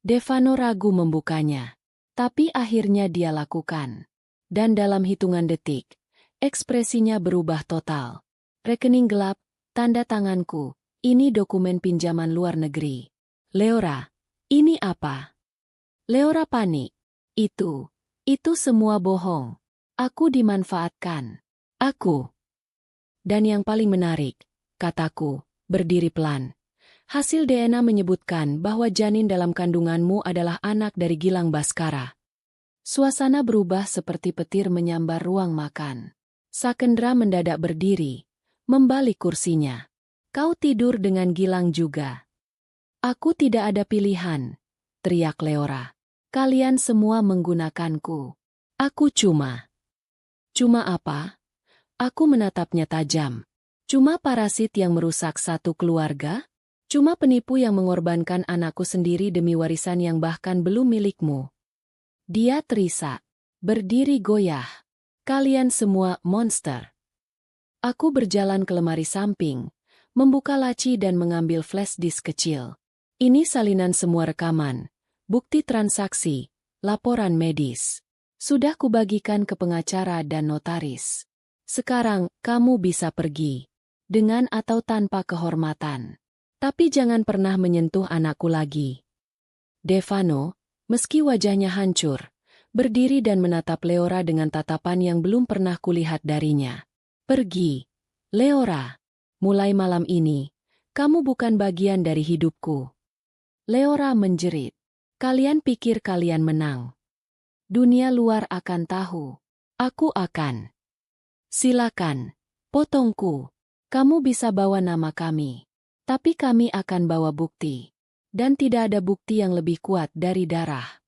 Devano ragu membukanya. Tapi akhirnya dia lakukan. Dan dalam hitungan detik, ekspresinya berubah total. Rekening gelap, tanda tanganku. Ini dokumen pinjaman luar negeri. Leora, ini apa? Leora panik. Itu semua bohong. Aku dimanfaatkan. Aku. Dan yang paling menarik, kataku, berdiri pelan. Hasil DNA menyebutkan bahwa janin dalam kandunganmu adalah anak dari Gilang Baskara. Suasana berubah seperti petir menyambar ruang makan. Sakendra mendadak berdiri, membalik kursinya. Kau tidur dengan Gilang juga. Aku tidak ada pilihan, teriak Leora. Kalian semua menggunakanku. Aku cuma apa? Aku menatapnya tajam. Cuma parasit yang merusak satu keluarga? Cuma penipu yang mengorbankan anakku sendiri demi warisan yang bahkan belum milikmu. Dia terisak, berdiri goyah. Kalian semua monster. Aku berjalan ke lemari samping, membuka laci dan mengambil flash disk kecil. Ini salinan semua rekaman, bukti transaksi, laporan medis. Sudah kubagikan ke pengacara dan notaris. Sekarang, kamu bisa pergi. Dengan atau tanpa kehormatan. Tapi jangan pernah menyentuh anakku lagi. Devano, meski wajahnya hancur, berdiri dan menatap Leora dengan tatapan yang belum pernah kulihat darinya. Pergi. Leora. Mulai malam ini, kamu bukan bagian dari hidupku. Leora menjerit. Kalian pikir kalian menang. Dunia luar akan tahu. Aku akan. Silakan. Potongku. Kamu bisa bawa nama kami. Tapi kami akan bawa bukti. Dan tidak ada bukti yang lebih kuat dari darah.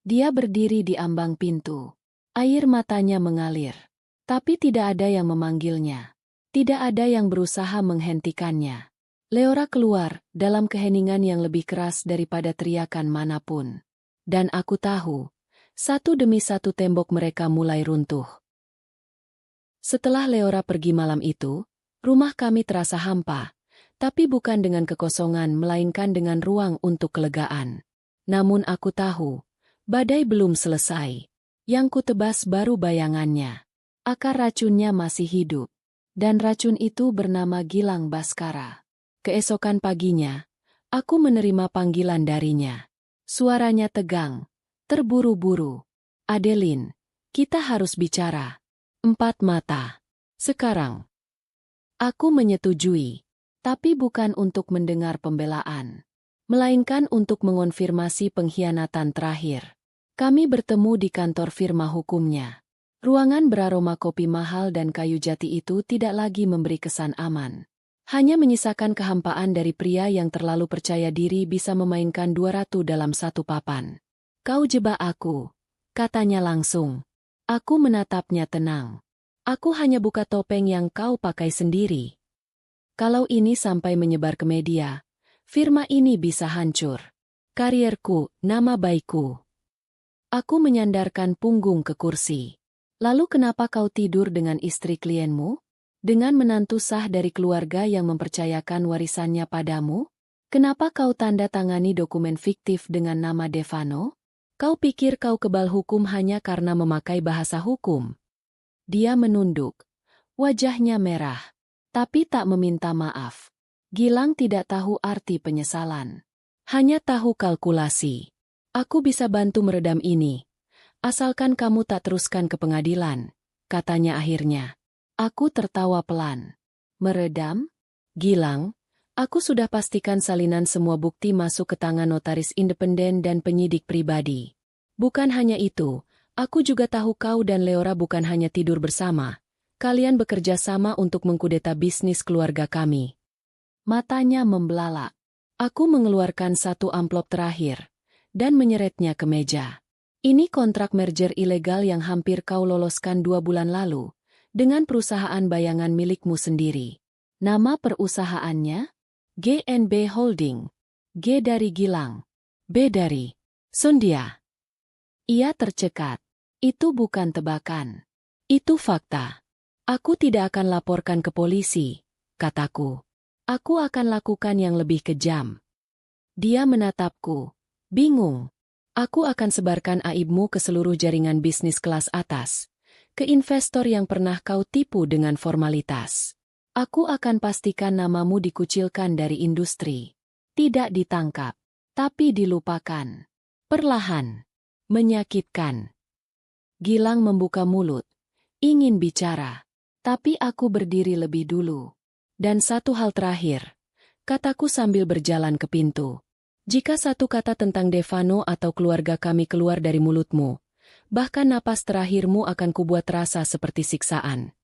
Dia berdiri di ambang pintu. Air matanya mengalir. Tapi tidak ada yang memanggilnya. Tidak ada yang berusaha menghentikannya. Leora keluar dalam keheningan yang lebih keras daripada teriakan manapun. Dan aku tahu, satu demi satu tembok mereka mulai runtuh. Setelah Leora pergi malam itu, rumah kami terasa hampa, tapi bukan dengan kekosongan melainkan dengan ruang untuk kelegaan. Namun aku tahu, badai belum selesai. Yang kutebas baru bayangannya. Akar racunnya masih hidup. Dan racun itu bernama Gilang Baskara. Keesokan paginya, aku menerima panggilan darinya. Suaranya tegang, terburu-buru. Adeline, kita harus bicara. 4 mata. Sekarang. Aku menyetujui, tapi bukan untuk mendengar pembelaan, melainkan untuk mengonfirmasi pengkhianatan terakhir. Kami bertemu di kantor firma hukumnya. Ruangan beraroma kopi mahal dan kayu jati itu tidak lagi memberi kesan aman. Hanya menyisakan kehampaan dari pria yang terlalu percaya diri bisa memainkan 2 ratu dalam satu papan. Kau jebak aku, katanya langsung. Aku menatapnya tenang. Aku hanya buka topeng yang kau pakai sendiri. Kalau ini sampai menyebar ke media, firma ini bisa hancur. Karierku, nama baikku. Aku menyandarkan punggung ke kursi. Lalu kenapa kau tidur dengan istri klienmu? Dengan menantu sah dari keluarga yang mempercayakan warisannya padamu? Kenapa kau tanda tangani dokumen fiktif dengan nama Devano? Kau pikir kau kebal hukum hanya karena memakai bahasa hukum? Dia menunduk. Wajahnya merah. Tapi tak meminta maaf. Gilang tidak tahu arti penyesalan. Hanya tahu kalkulasi. Aku bisa bantu meredam ini. Asalkan kamu tak teruskan ke pengadilan, katanya akhirnya. Aku tertawa pelan. Meredam? Gilang, Aku sudah pastikan salinan semua bukti masuk ke tangan notaris independen dan penyidik pribadi. Bukan hanya itu, aku juga tahu kau dan Leora bukan hanya tidur bersama. Kalian bekerja sama untuk mengkudeta bisnis keluarga kami. Matanya membelalak. Aku mengeluarkan satu amplop terakhir dan menyeretnya ke meja. Ini kontrak merger ilegal yang hampir kau loloskan 2 bulan lalu dengan perusahaan bayangan milikmu sendiri. Nama perusahaannya? GNB Holding. G dari Gilang. B dari Sundia. Ia tercekat. Itu bukan tebakan. Itu fakta. Aku tidak akan laporkan ke polisi, kataku. Aku akan lakukan yang lebih kejam. Dia menatapku. Bingung. Aku akan sebarkan aibmu ke seluruh jaringan bisnis kelas atas. Ke investor yang pernah kau tipu dengan formalitas. Aku akan pastikan namamu dikucilkan dari industri. Tidak ditangkap, tapi dilupakan. Perlahan. Menyakitkan. Gilang membuka mulut. Ingin bicara. Tapi aku berdiri lebih dulu. Dan satu hal terakhir. Kataku sambil berjalan ke pintu. Jika satu kata tentang Devano atau keluarga kami keluar dari mulutmu, bahkan napas terakhirmu akan kubuat terasa seperti siksaan.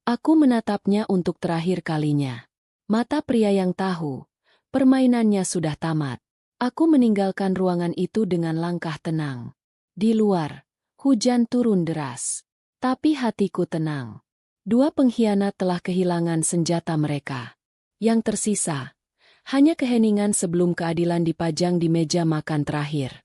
Aku menatapnya untuk terakhir kalinya. Mata pria yang tahu, permainannya sudah tamat. Aku meninggalkan ruangan itu dengan langkah tenang. Di luar, hujan turun deras. Tapi hatiku tenang. 2 pengkhianat telah kehilangan senjata mereka. Yang tersisa, hanya keheningan sebelum keadilan dipajang di meja makan terakhir.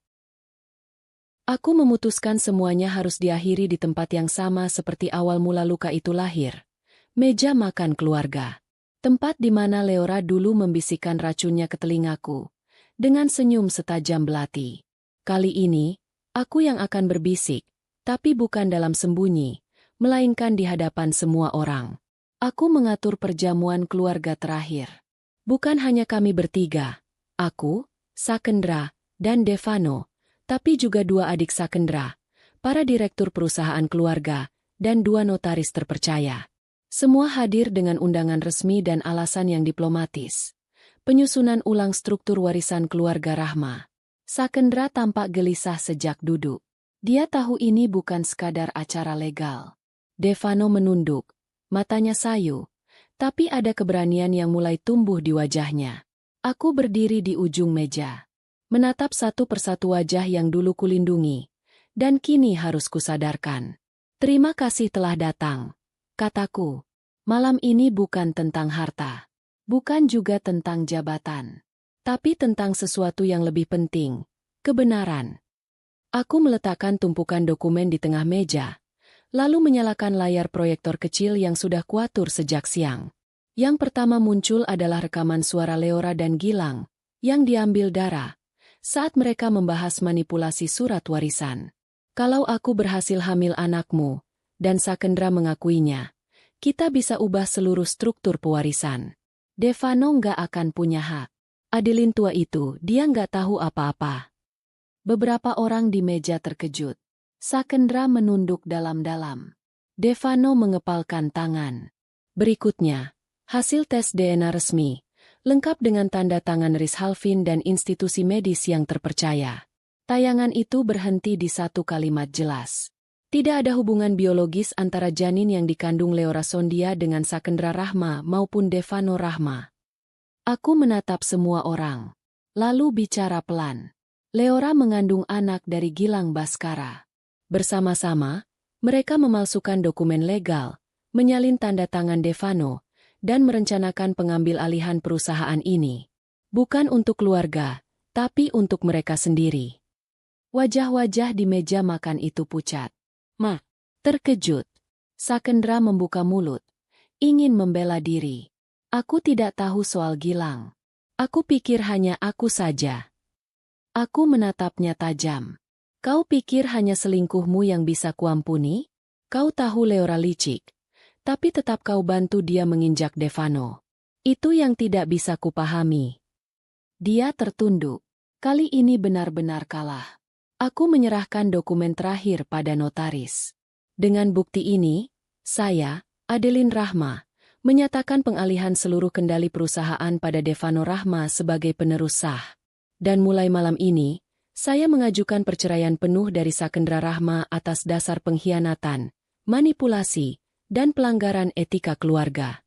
Aku memutuskan semuanya harus diakhiri di tempat yang sama seperti awal mula luka itu lahir. Meja makan keluarga. Tempat di mana Leora dulu membisikkan racunnya ke telingaku. Dengan senyum setajam belati. Kali ini, aku yang akan berbisik, tapi bukan dalam sembunyi, melainkan di hadapan semua orang. Aku mengatur perjamuan keluarga terakhir. Bukan hanya kami bertiga, aku, Sakendra, dan Devano, tapi juga 2 adik Sakendra, para direktur perusahaan keluarga, dan 2 notaris terpercaya. Semua hadir dengan undangan resmi dan alasan yang diplomatis. Penyusunan ulang struktur warisan keluarga Rahma. Sakendra tampak gelisah sejak duduk. Dia tahu ini bukan sekadar acara legal. Devano menunduk, matanya sayu, tapi ada keberanian yang mulai tumbuh di wajahnya. Aku berdiri di ujung meja, menatap satu persatu wajah yang dulu kulindungi, dan kini harus kusadarkan. Terima kasih telah datang, kataku. Malam ini bukan tentang harta, bukan juga tentang jabatan, tapi tentang sesuatu yang lebih penting, kebenaran. Aku meletakkan tumpukan dokumen di tengah meja, lalu menyalakan layar proyektor kecil yang sudah kuatur sejak siang. Yang pertama muncul adalah rekaman suara Leora dan Gilang, yang diambil Dara, saat mereka membahas manipulasi surat warisan. Kalau aku berhasil hamil anakmu, dan Sakendra mengakuinya, kita bisa ubah seluruh struktur pewarisan. Devano nggak akan punya hak. Adeline tua itu, dia nggak tahu apa-apa. Beberapa orang di meja terkejut. Sakendra menunduk dalam-dalam. Devano mengepalkan tangan. Berikutnya, hasil tes DNA resmi, lengkap dengan tanda tangan Riz Halfin dan institusi medis yang terpercaya. Tayangan itu berhenti di satu kalimat jelas. Tidak ada hubungan biologis antara janin yang dikandung Leora Sondia dengan Sakendra Rahma maupun Devano Rahma. Aku menatap semua orang, lalu bicara pelan. Leora mengandung anak dari Gilang Baskara. Bersama-sama, mereka memalsukan dokumen legal, menyalin tanda tangan Devano, dan merencanakan pengambil alihan perusahaan ini. Bukan untuk keluarga, tapi untuk mereka sendiri. Wajah-wajah di meja makan itu pucat. Terkejut. Sakendra membuka mulut, ingin membela diri. Aku tidak tahu soal Gilang. Aku pikir hanya aku saja. Aku menatapnya tajam. Kau pikir hanya selingkuhmu yang bisa kuampuni? Kau tahu Leora licik, tapi tetap kau bantu dia menginjak Devano. Itu yang tidak bisa kupahami. Dia tertunduk. Kali ini benar-benar kalah. Aku menyerahkan dokumen terakhir pada notaris. Dengan bukti ini, saya, Adeline Rahma, menyatakan pengalihan seluruh kendali perusahaan pada Devano Rahma sebagai penerus sah. Dan mulai malam ini, saya mengajukan perceraian penuh dari Sakendra Rahma atas dasar pengkhianatan, manipulasi, dan pelanggaran etika keluarga.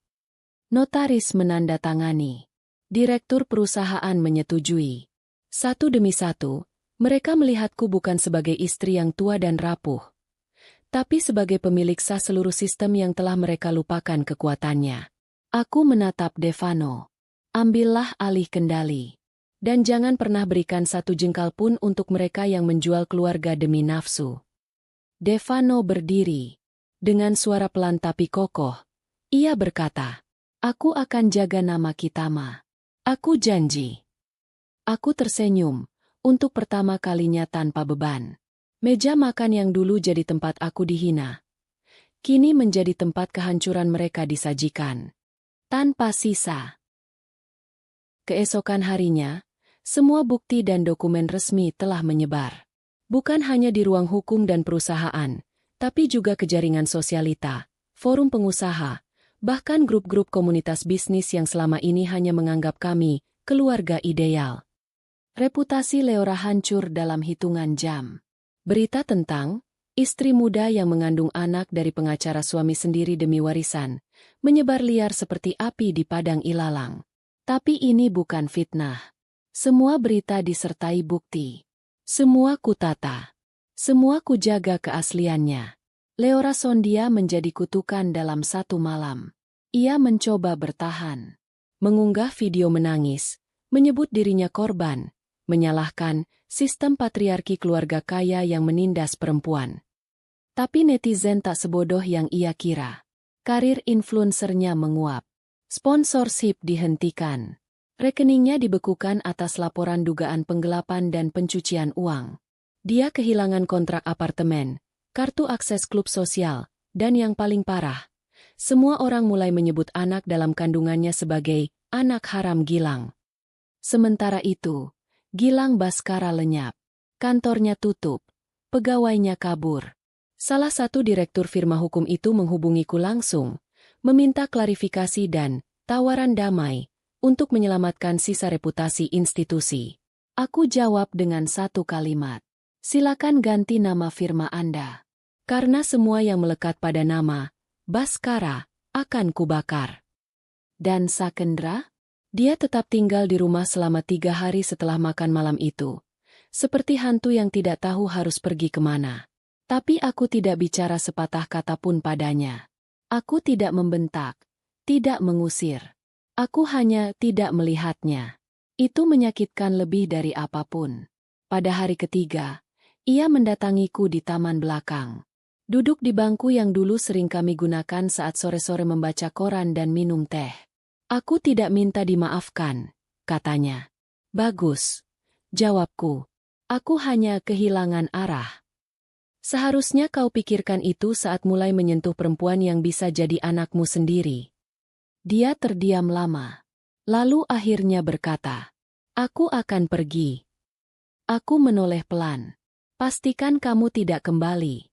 Notaris menandatangani. Direktur perusahaan menyetujui. Satu demi satu, mereka melihatku bukan sebagai istri yang tua dan rapuh, tapi sebagai pemilik sah seluruh sistem yang telah mereka lupakan kekuatannya. Aku menatap Devano. Ambillah alih kendali. Dan jangan pernah berikan satu jengkal pun untuk mereka yang menjual keluarga demi nafsu. Devano berdiri. Dengan suara pelan tapi kokoh, ia berkata, "Aku akan jaga nama kita, Ma. Aku janji." Aku tersenyum, untuk pertama kalinya tanpa beban. Meja makan yang dulu jadi tempat aku dihina, kini menjadi tempat kehancuran mereka disajikan. Tanpa sisa. Keesokan harinya, semua bukti dan dokumen resmi telah menyebar. Bukan hanya di ruang hukum dan perusahaan, tapi juga ke jaringan sosialita, forum pengusaha, bahkan grup-grup komunitas bisnis yang selama ini hanya menganggap kami keluarga ideal. Reputasi Leora hancur dalam hitungan jam. Berita tentang istri muda yang mengandung anak dari pengacara suami sendiri demi warisan menyebar liar seperti api di padang ilalang. Tapi ini bukan fitnah. Semua berita disertai bukti. Semua kutata. Semua kujaga keasliannya. Leora Sondia menjadi kutukan dalam satu malam. Ia mencoba bertahan. Mengunggah video menangis, menyebut dirinya korban, menyalahkan sistem patriarki keluarga kaya yang menindas perempuan. Tapi netizen tak sebodoh yang ia kira. Karir influencernya menguap. Sponsorship dihentikan. Rekeningnya dibekukan atas laporan dugaan penggelapan dan pencucian uang. Dia kehilangan kontrak apartemen, kartu akses klub sosial, dan yang paling parah, semua orang mulai menyebut anak dalam kandungannya sebagai anak haram Gilang. Sementara itu, Gilang Baskara lenyap. Kantornya tutup. Pegawainya kabur. Salah satu direktur firma hukum itu menghubungiku langsung, meminta klarifikasi dan tawaran damai untuk menyelamatkan sisa reputasi institusi. Aku jawab dengan satu kalimat. Silakan ganti nama firma Anda. Karena semua yang melekat pada nama Baskara akan kubakar. Dan Sakendra? Dia tetap tinggal di rumah selama 3 hari setelah makan malam itu. Seperti hantu yang tidak tahu harus pergi kemana. Tapi aku tidak bicara sepatah kata pun padanya. Aku tidak membentak, tidak mengusir. Aku hanya tidak melihatnya. Itu menyakitkan lebih dari apapun. Pada hari ketiga, ia mendatangiku di taman belakang. Duduk di bangku yang dulu sering kami gunakan saat sore-sore membaca koran dan minum teh. Aku tidak minta dimaafkan, katanya. Bagus, jawabku. Aku hanya kehilangan arah. Seharusnya kau pikirkan itu saat mulai menyentuh perempuan yang bisa jadi anakmu sendiri. Dia terdiam lama. Lalu akhirnya berkata, "Aku akan pergi." Aku menoleh pelan. "Pastikan kamu tidak kembali."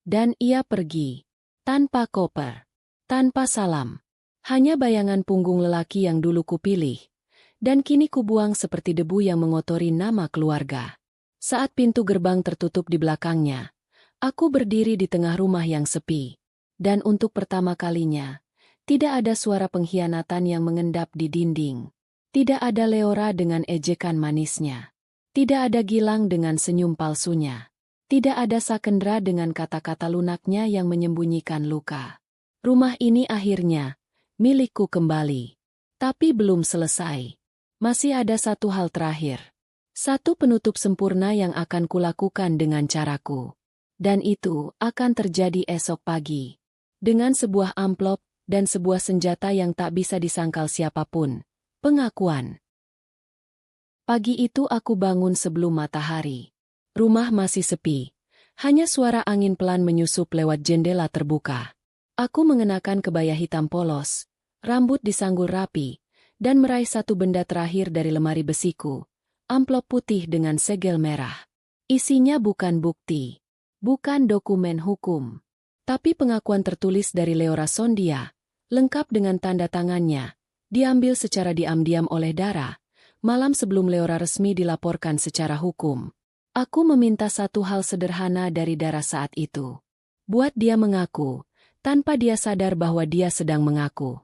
Dan ia pergi. Tanpa koper. Tanpa salam. Hanya bayangan punggung lelaki yang dulu kupilih, dan kini kubuang seperti debu yang mengotori nama keluarga. Saat pintu gerbang tertutup di belakangnya, aku berdiri di tengah rumah yang sepi. Dan untuk pertama kalinya, tidak ada suara pengkhianatan yang mengendap di dinding. Tidak ada Leora dengan ejekan manisnya. Tidak ada Gilang dengan senyum palsunya. Tidak ada Sakendra dengan kata-kata lunaknya yang menyembunyikan luka. Rumah ini akhirnya milikku kembali. Tapi belum selesai. Masih ada satu hal terakhir. Satu penutup sempurna yang akan kulakukan dengan caraku. Dan itu akan terjadi esok pagi. Dengan sebuah amplop dan sebuah senjata yang tak bisa disangkal siapapun. Pengakuan. Pagi itu aku bangun sebelum matahari. Rumah masih sepi. Hanya suara angin pelan menyusup lewat jendela terbuka. Aku mengenakan kebaya hitam polos. Rambut disanggul rapi, dan meraih satu benda terakhir dari lemari besiku, amplop putih dengan segel merah. Isinya bukan bukti, bukan dokumen hukum, tapi pengakuan tertulis dari Leora Sondia, lengkap dengan tanda tangannya, diambil secara diam-diam oleh Dara, malam sebelum Leora resmi dilaporkan secara hukum. Aku meminta satu hal sederhana dari Dara saat itu. Buat dia mengaku, tanpa dia sadar bahwa dia sedang mengaku.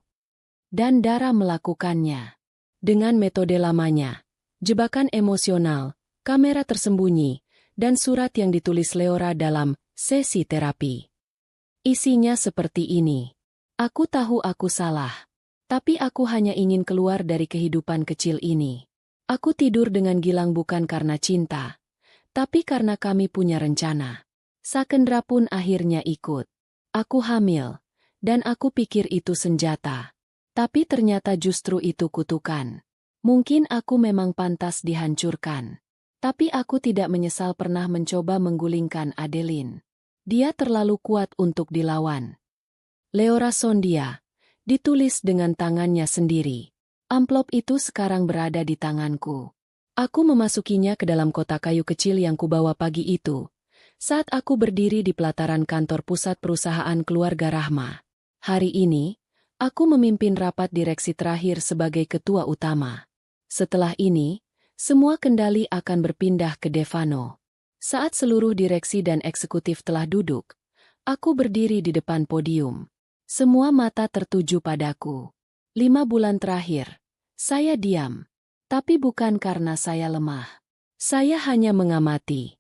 Dan Dara melakukannya. Dengan metode lamanya, jebakan emosional, kamera tersembunyi, dan surat yang ditulis Leora dalam sesi terapi. Isinya seperti ini. Aku tahu aku salah. Tapi aku hanya ingin keluar dari kehidupan kecil ini. Aku tidur dengan Gilang bukan karena cinta, tapi karena kami punya rencana. Sakendra pun akhirnya ikut. Aku hamil, dan aku pikir itu senjata. Tapi ternyata justru itu kutukan. Mungkin aku memang pantas dihancurkan. Tapi aku tidak menyesal pernah mencoba menggulingkan Adeline. Dia terlalu kuat untuk dilawan. Leora Sondia, ditulis dengan tangannya sendiri. Amplop itu sekarang berada di tanganku. Aku memasukinya ke dalam kotak kayu kecil yang kubawa pagi itu, saat aku berdiri di pelataran kantor pusat perusahaan keluarga Rahma. Hari ini, aku memimpin rapat direksi terakhir sebagai ketua utama. Setelah ini, semua kendali akan berpindah ke Devano. Saat seluruh direksi dan eksekutif telah duduk, aku berdiri di depan podium. Semua mata tertuju padaku. 5 bulan terakhir, saya diam. Tapi bukan karena saya lemah. Saya hanya mengamati.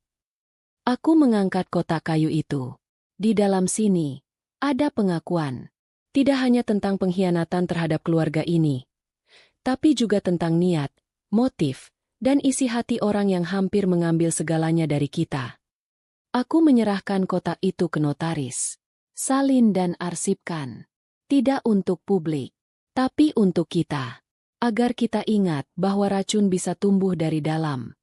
Aku mengangkat kotak kayu itu. Di dalam sini, ada pengakuan. Tidak hanya tentang pengkhianatan terhadap keluarga ini, tapi juga tentang niat, motif, dan isi hati orang yang hampir mengambil segalanya dari kita. Aku menyerahkan kotak itu ke notaris. Salin dan arsipkan. Tidak untuk publik, tapi untuk kita. Agar kita ingat bahwa racun bisa tumbuh dari dalam.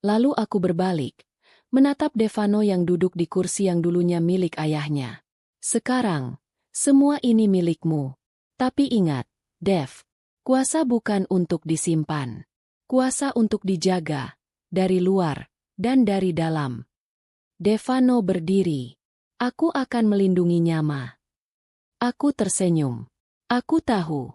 Lalu aku berbalik, menatap Devano yang duduk di kursi yang dulunya milik ayahnya. Sekarang, semua ini milikmu. Tapi ingat, Dev, kuasa bukan untuk disimpan. Kuasa untuk dijaga, dari luar, dan dari dalam. Devano berdiri. Aku akan melindungi Nyama. Aku tersenyum. Aku tahu.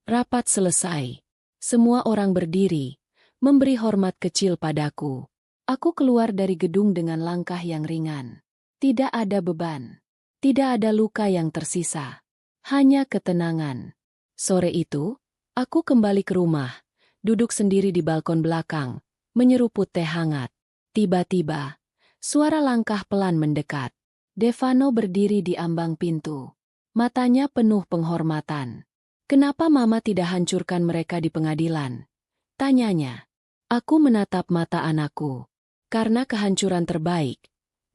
Rapat selesai. Semua orang berdiri, memberi hormat kecil padaku. Aku keluar dari gedung dengan langkah yang ringan. Tidak ada beban. Tidak ada luka yang tersisa. Hanya ketenangan. Sore itu, aku kembali ke rumah, duduk sendiri di balkon belakang, menyeruput teh hangat. Tiba-tiba, suara langkah pelan mendekat. Devano berdiri di ambang pintu. Matanya penuh penghormatan. Kenapa Mama tidak hancurkan mereka di pengadilan? Tanyanya. Aku menatap mata anakku. Karena kehancuran terbaik.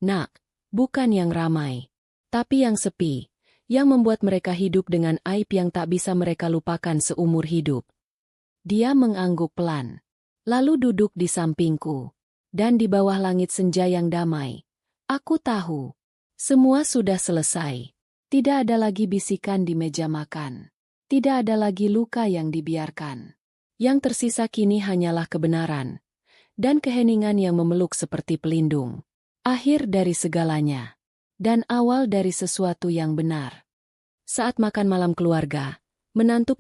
Nak, bukan yang ramai. Tapi yang sepi. Yang membuat mereka hidup dengan aib yang tak bisa mereka lupakan seumur hidup. Dia mengangguk pelan. Lalu duduk di sampingku. Dan di bawah langit senja yang damai. Aku tahu. Semua sudah selesai. Tidak ada lagi bisikan di meja makan. Tidak ada lagi luka yang dibiarkan. Yang tersisa kini hanyalah kebenaran. Dan keheningan yang memeluk seperti pelindung. Akhir dari segalanya. Dan awal dari sesuatu yang benar. Saat makan malam keluarga, menantu